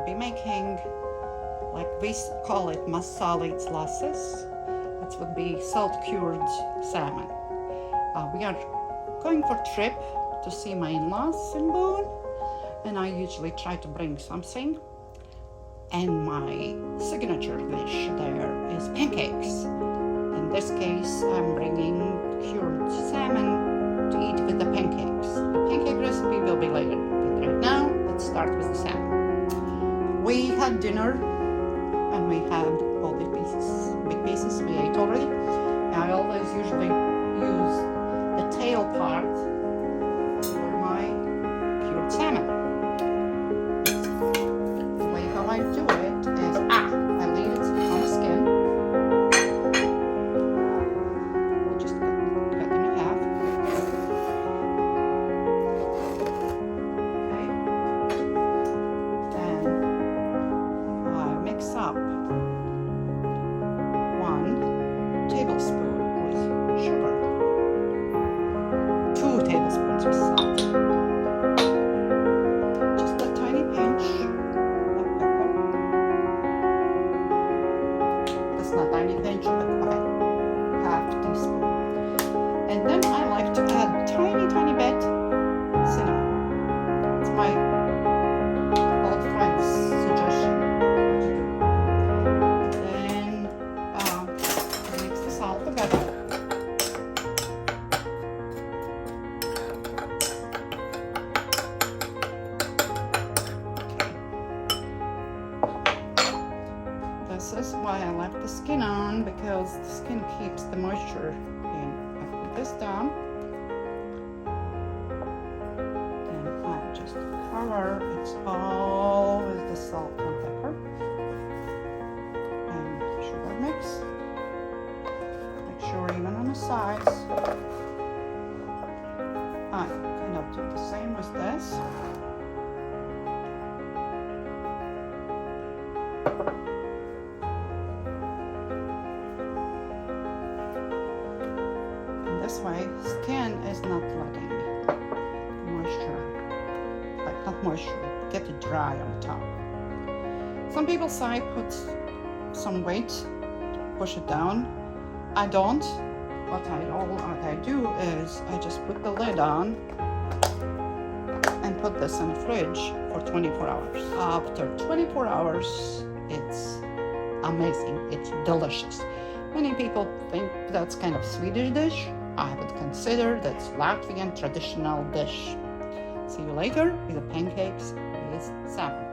I'll be making, like we call it, masalitas lasses. It would be salt-cured salmon. We are going for a trip to see my in-laws in Boone, and I usually try to bring something. And my signature dish there is pancakes. In this case, I'm bringing cured salmon to eat with the pancakes. The pancake recipe will be later, but right now, let's start with the salmon. We had dinner, and we had all the pieces, big pieces we ate already. I always usually use the tail part for my cured salmon. The way how I do it is, I leave it on the skin. We'll just cut them in half. Okay. Then I mix up 1 tablespoon with sugar, 2 tablespoons of salt, just a tiny pinch of pepper. That's not tiny pinch, but okay, half teaspoon. And then I like to add tiny bit cinnamon. It's my old friend's suggestion what to do. Then mix the salt together. This is why I left the skin on, because the skin keeps the moisture in. I put this down. Then I just cover it all with the salt and pepper and sugar mix. Make sure even on the sides. I kind of do the same with this. This way, skin is not letting moisture, like not moisture, get it dry on the top. Some people say put some weight, push it down. I don't. What I do is I just put the lid on and put this in the fridge for 24 hours. After 24 hours, it's amazing. It's delicious. Many people think that's kind of Swedish dish. I would consider that's Latvian traditional dish. See you later with the pancakes with salmon.